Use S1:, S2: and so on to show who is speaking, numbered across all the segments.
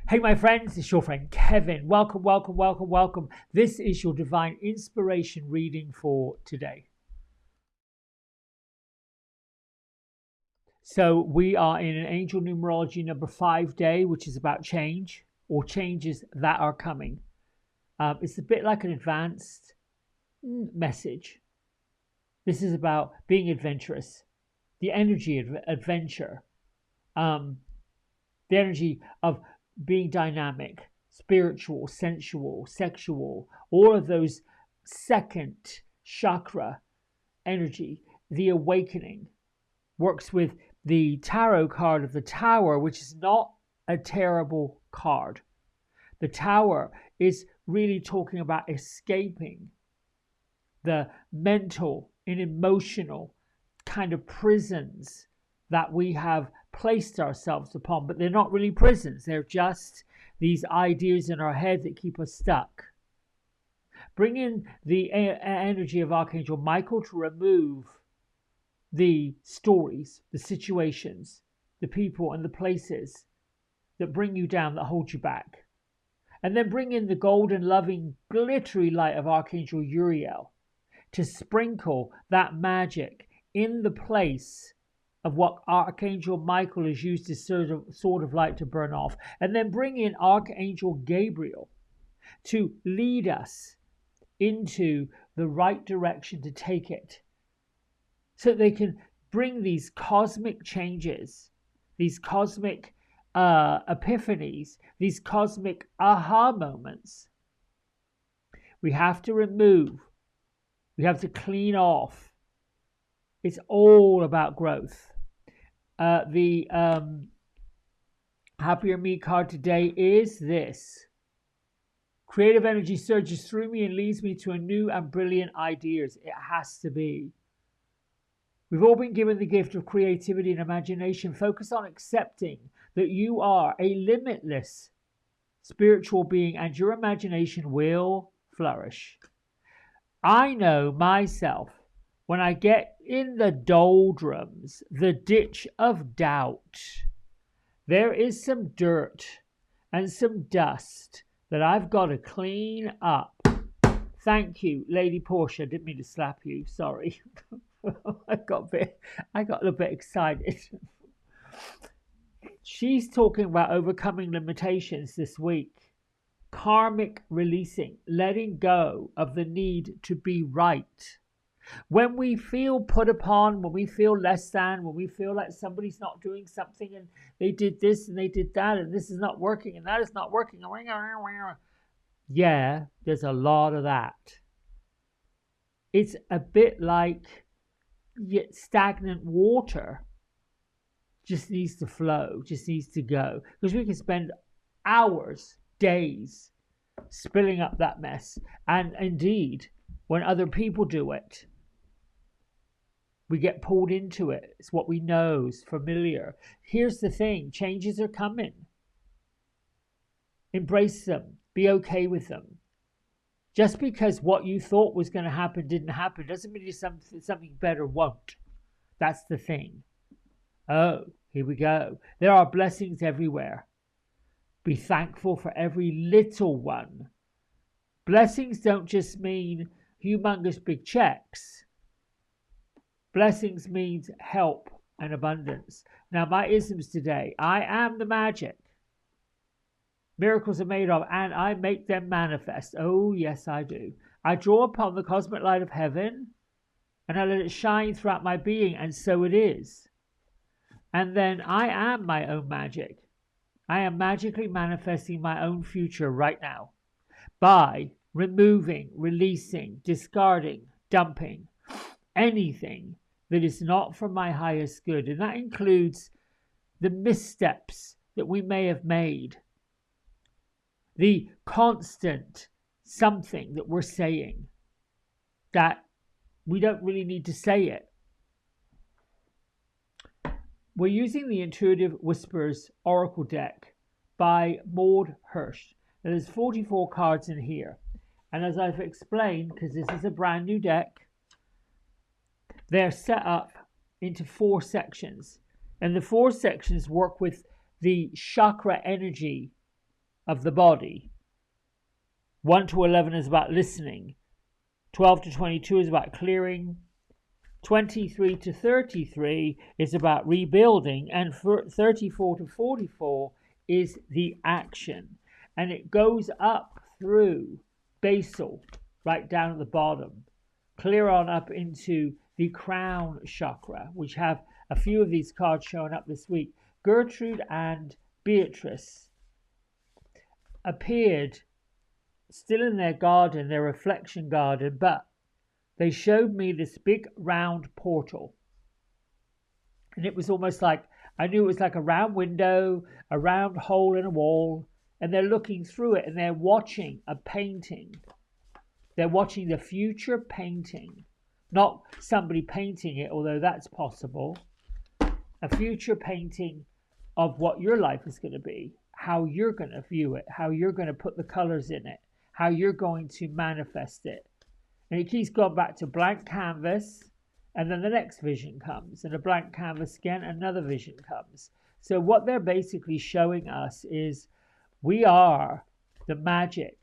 S1: Hey, my friends, it's your friend Kevin. Welcome, welcome, welcome, welcome. This is your divine inspiration reading for today. So, we are in an angel numerology number 5 day, which is about change or changes that are coming. It's a bit like an advanced message. This is about being adventurous, the energy of adventure, um, the energy of being dynamic, spiritual, sensual, sexual, all of those second chakra energy, the awakening, works with the tarot card of the Tower, which is not a terrible card. The Tower is really talking about escaping the mental and emotional kind of prisons that we have placed ourselves upon, but they're not really prisons. They're just these ideas in our head that keep us stuck. Bring in the energy of Archangel Michael to remove the stories, the situations, the people, and the places that bring you down, that hold you back. And then bring in the golden, loving, glittery light of Archangel Uriel to sprinkle that magic in the place of what Archangel Michael has used his sword of light to burn off. And then bring in Archangel Gabriel to lead us into the right direction to take it, so that they can bring these cosmic changes, these cosmic epiphanies, these cosmic aha moments. We have to remove, we have to clean off. It's all about growth. The Happier Me card today is this. Creative energy surges through me and leads me to a new and brilliant ideas. It has to be. We've all been given the gift of creativity and imagination. Focus on accepting that you are a limitless spiritual being and your imagination will flourish. I know myself, when I get in the doldrums, the ditch of doubt, there is some dirt and some dust that I've got to clean up. Thank you, Lady Portia. Didn't mean to slap you. Sorry. I got a little bit excited. She's talking about overcoming limitations this week. Karmic releasing, letting go of the need to be right. When we feel put upon, when we feel less than, when we feel like somebody's not doing something and they did this and they did that and this is not working and that is not working. Yeah, there's a lot of that. It's a bit like stagnant water. Just needs to flow, just needs to go. Because we can spend hours, days spilling up that mess. And indeed, when other people do it, we get pulled into it. It's what we know, is familiar. Here's the thing, changes are coming. Embrace them. Be okay with them. Just because what you thought was going to happen didn't happen doesn't mean something better won't. That's the thing. Oh, here we go. There are blessings everywhere. Be thankful for every little one. Blessings don't just mean humongous big checks. Blessings means help and abundance. Now, my isms today. I am the magic miracles are made of, and I make them manifest. Oh, yes, I do. I draw upon the cosmic light of heaven, and I let it shine throughout my being, and so it is. And then I am my own magic. I am magically manifesting my own future right now by removing, releasing, discarding, dumping anything that is not for my highest good. And that includes the missteps that we may have made, the constant something that we're saying that we don't really need to say it. We're using the Intuitive Whispers Oracle deck by Maud Hirsch. Now, there's 44 cards in here. And as I've explained, because this is a brand new deck, they're set up into 4 sections. And the 4 sections work with the chakra energy of the body. 1 to 11 is about listening. 12 to 22 is about clearing. 23 to 33 is about rebuilding. And 34 to 44 is the action. And it goes up through basal, right down at the bottom, clear on up into the crown chakra, which have a few of these cards showing up this week. Gertrude and Beatrice appeared still in their garden, their reflection garden, but they showed me this big round portal. And it was almost like, I knew it was like a round window, a round hole in a wall, and they're looking through it and they're watching a painting. They're watching the future painting, not somebody painting it, although that's possible. A future painting of what your life is going to be, how you're going to view it, how you're going to put the colors in it, how you're going to manifest it. And it keeps going back to blank canvas, and then the next vision comes, and a blank canvas again, another vision comes. So what they're basically showing us is we are the magic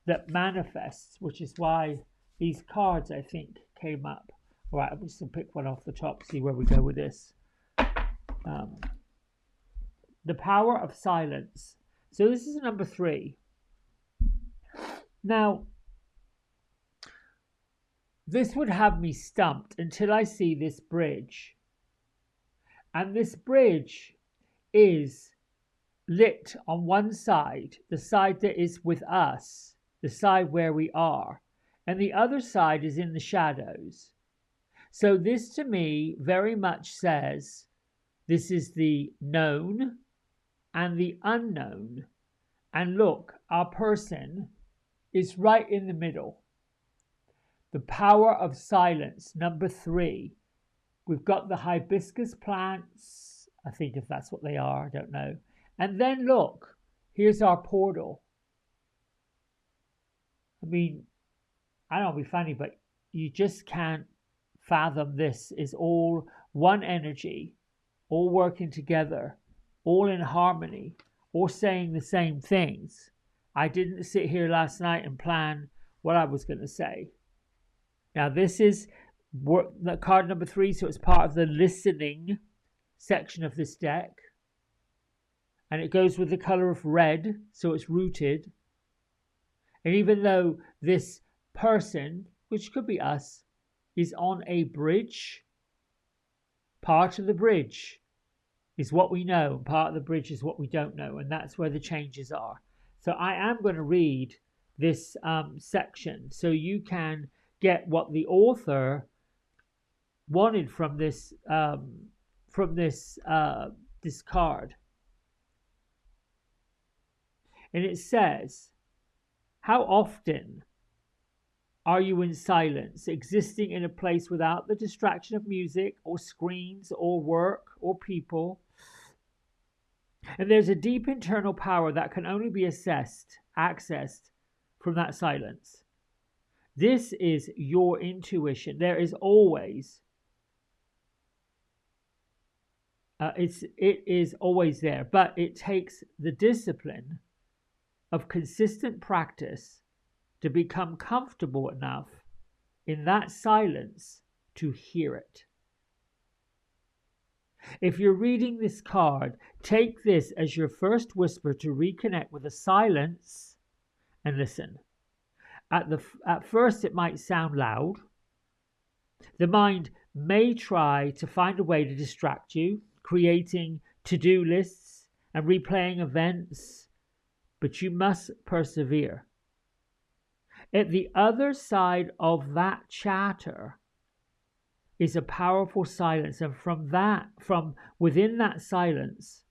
S1: that manifests, which is why these cards, I think, came up. All right, I'm just going to pick one off the top, see where we go with this. The power of silence. So this is number 3. Now, this would have me stumped until I see this bridge. And this bridge is lit on one side, the side that is with us, the side where we are, and the other side is in the shadows. So this to me very much says this is the known and the unknown. And look, our person is right in the middle. The power of silence, number 3. We've got the hibiscus plants, I think if that's what they are, I don't know. And then look, here's our portal. I mean, I don't want to be funny, but you just can't fathom this is all one energy, all working together, all in harmony, all saying the same things. I didn't sit here last night and plan what I was going to say. Now, this is card number 3, so it's part of the listening section of this deck. And it goes with the color of red, so it's rooted. And even though this person, which could be us, is on a bridge, part of the bridge is what we know, and part of the bridge is what we don't know, and that's where the changes are. So I am going to read this section so you can get what the author wanted from this this card. And it says, how often are you in silence, existing in a place without the distraction of music or screens or work or people? And there's a deep internal power that can only be accessed from that silence. This is your intuition. There is always, it is always there, but it takes the discipline of consistent practice to become comfortable enough in that silence to hear it. If you're reading this card, take this as your first whisper to reconnect with the silence and listen. At first, it might sound loud. The mind may try to find a way to distract you, creating to-do lists and replaying events, but you must persevere. At the other side of that chatter is a powerful silence, and from within that silence,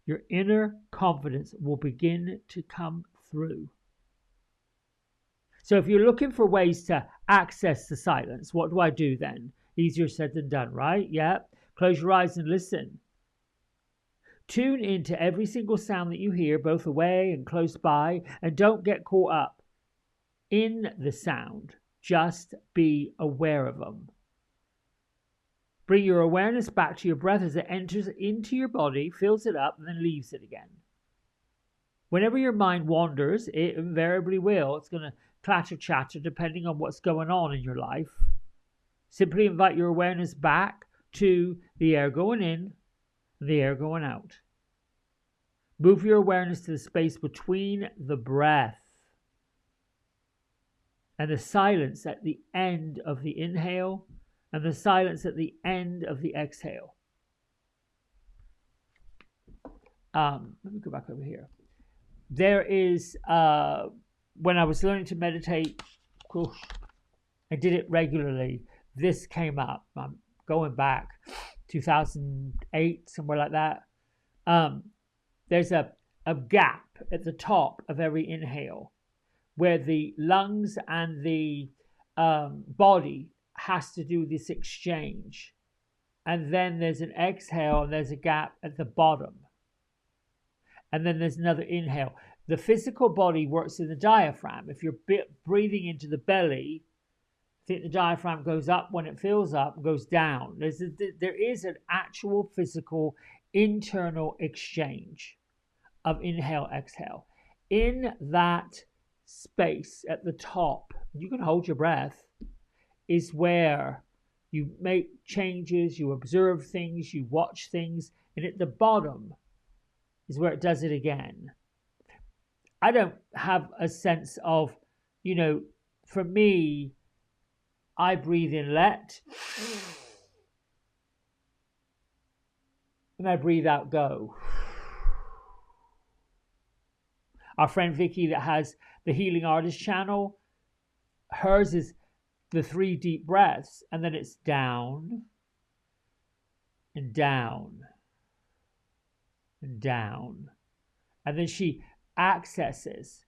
S1: your inner confidence will begin to come through. So if you're looking for ways to access the silence, what do I do then? Easier said than done, right? Yeah. Close your eyes and listen. Tune into every single sound that you hear, both away and close by, and don't get caught up in the sound. Just be aware of them. Bring your awareness back to your breath as it enters into your body, fills it up, and then leaves it again. Whenever your mind wanders, it invariably will. It's going to clatter chatter depending on what's going on in your life. Simply invite your awareness back to the air going in and the air going out. Move your awareness to the space between the breath and the silence at the end of the inhale and the silence at the end of the exhale. Let me go back over here. There is, when I was learning to meditate, I did it regularly. This came up. I'm going back 2008, somewhere like that. There's a gap at the top of every inhale where the lungs and the body has to do this exchange. And then there's an exhale and there's a gap at the bottom. And then there's another inhale. The physical body works in the diaphragm. If you're breathing into the belly, I think the diaphragm goes up when it fills up and goes down. There is an actual physical internal exchange of inhale, exhale. In that space at the top, you can hold your breath, is where you make changes, you observe things, you watch things, and at the bottom is where it does it again. I don't have a sense of, for me, I breathe in let, and I breathe out go. Our friend Vicky that has the Healing Artist channel, hers is the 3 deep breaths, and then it's down and down and down. And then she accesses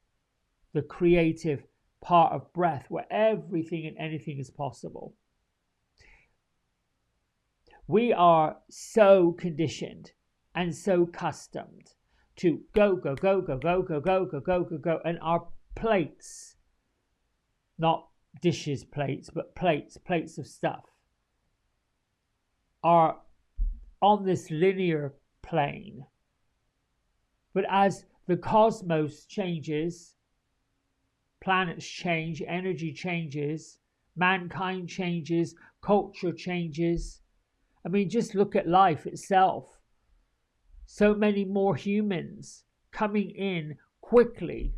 S1: the creative part of breath where everything and anything is possible. We are so conditioned and so accustomed to go, go, go, go, go, go, go, go, go, go, go, and our plates, not dishes plates, but plates of stuff, are on this linear plane. But as the cosmos changes, planets change, energy changes, mankind changes, culture changes. I mean, just look at life itself. So many more humans coming in quickly.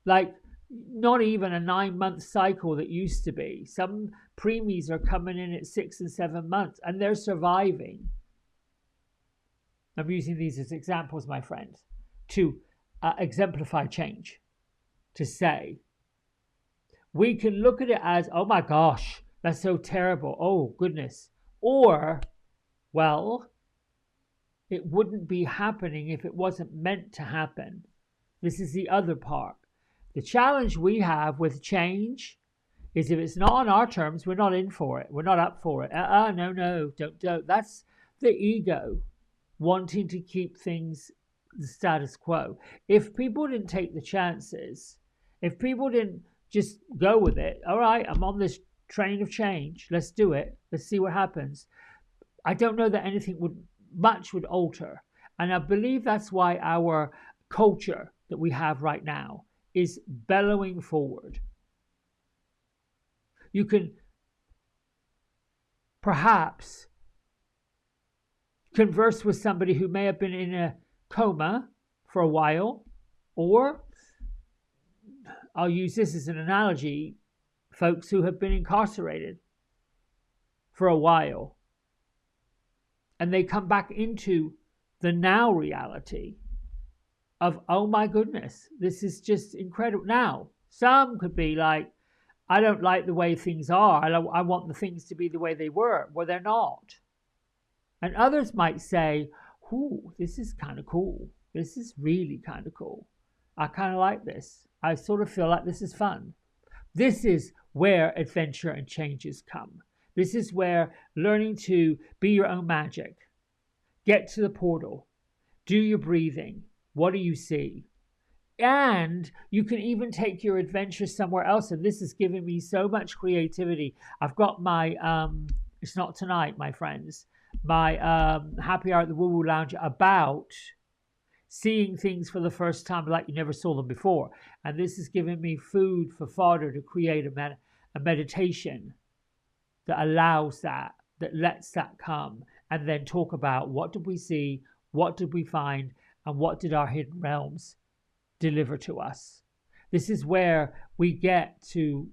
S1: Like, not even a 9-month cycle that used to be. Some preemies are coming in at 6 and 7 months, and they're surviving. I'm using these as examples, my friends, to exemplify change. To say, we can look at it as, oh my gosh, that's so terrible. Oh, goodness. Or, well, it wouldn't be happening if it wasn't meant to happen. This is the other part. The challenge we have with change is if it's not on our terms, we're not in for it. We're not up for it. No, don't. That's the ego wanting to keep things the status quo. If people didn't take the chances, if people didn't just go with it, all right, I'm on this train of change, let's do it, let's see what happens, I don't know that anything much would alter. And I believe that's why our culture that we have right now is bellowing forward. You can perhaps converse with somebody who may have been in a coma for a while, or I'll use this as an analogy, folks who have been incarcerated for a while, and they come back into the now reality of, oh my goodness, this is just incredible. Now, some could be like, I don't like the way things are. I want the things to be the way they were. Well, they're not. And others might say, ooh, this is kind of cool. This is really kind of cool. I kind of like this. I sort of feel like this is fun. This is where adventure and changes come. This is where learning to be your own magic. Get to the portal. Do your breathing. What do you see? And you can even take your adventure somewhere else. And this has given me so much creativity. I've got my, it's not tonight, my friends, my happy hour at the Woo Woo Lounge about seeing things for the first time like you never saw them before. And this has given me food for fodder to create a meditation that allows that lets that come, and then talk about what did we see, what did we find, and what did our hidden realms deliver to us. This is where we get into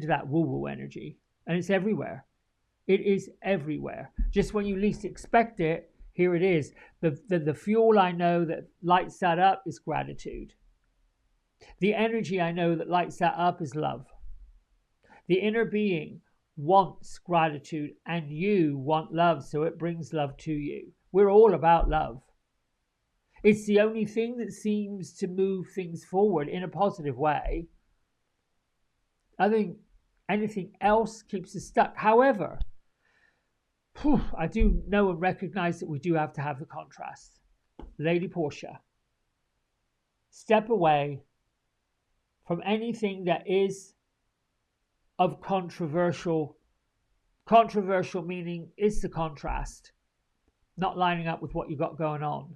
S1: that woo-woo energy, and it's everywhere. It is everywhere. Just when you least expect it, here it is. The fuel I know that lights that up is gratitude. The energy I know that lights that up is love. The inner being wants gratitude, and you want love, so it brings love to you. We're all about love. It's the only thing that seems to move things forward in a positive way. I think anything else keeps us stuck. However, I do know and recognize that we do have to have the contrast. Lady Portia, step away from anything that is of controversial meaning is the contrast, not lining up with what you got going on.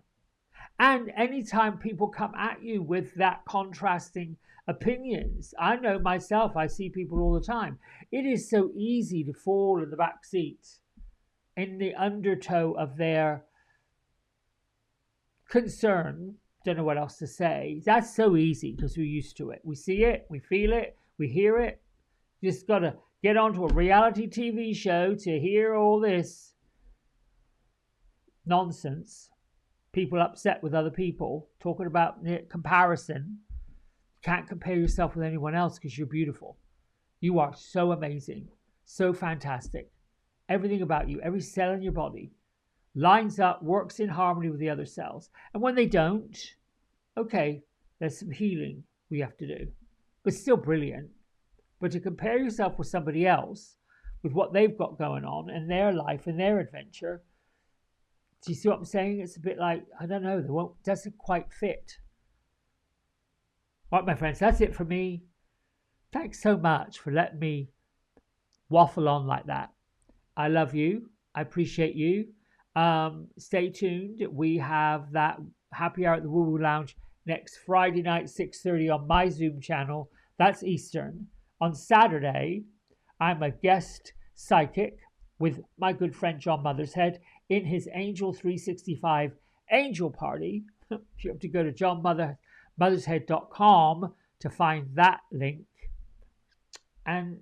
S1: And anytime people come at you with that contrasting opinions, I know myself, I see people all the time. It is so easy to fall in the back seat in the undertow of their concern. Don't know what else to say. That's so easy because we're used to it. We see it, we feel it, we hear it. You just got to get onto a reality TV show to hear all this nonsense. People upset with other people, talking about comparison. You can't compare yourself with anyone else because you're beautiful. You are so amazing, so fantastic. Everything about you, every cell in your body lines up, works in harmony with the other cells. And when they don't, okay, there's some healing we have to do. But still brilliant. But to compare yourself with somebody else, with what they've got going on in their life and their adventure, do you see what I'm saying? It's a bit like, I don't know, doesn't quite fit. All right, my friends, that's it for me. Thanks so much for letting me waffle on like that. I love you. I appreciate you. Stay tuned. We have that happy hour at the Woo Woo Lounge next Friday night, 6:30 on my Zoom channel. That's Eastern. On Saturday, I'm a guest psychic with my good friend John Mothershead in his Angel 365 Angel Party. You have to go to johnmothershead.com to find that link. And,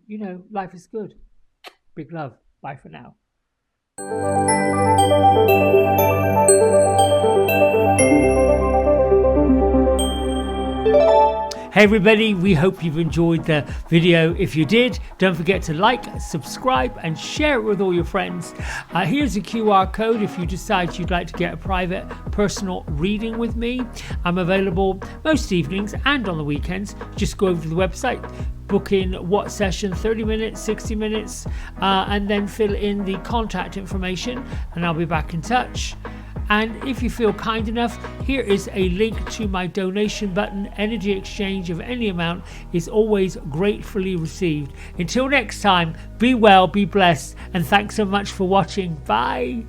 S1: life is good. Big love. Bye for now. Hey everybody, we hope you've enjoyed the video. If you did, don't forget to like, subscribe and share it with all your friends. Here's a QR code if you decide you'd like to get a private personal reading with me. I'm available most evenings and on the weekends. Just go over to the website, book in what session, 30 minutes, 60 minutes, and then fill in the contact information and I'll be back in touch. And if you feel kind enough, here is a link to my donation button. Energy exchange of any amount is always gratefully received. Until next time, be well, be blessed, and thanks so much for watching. Bye.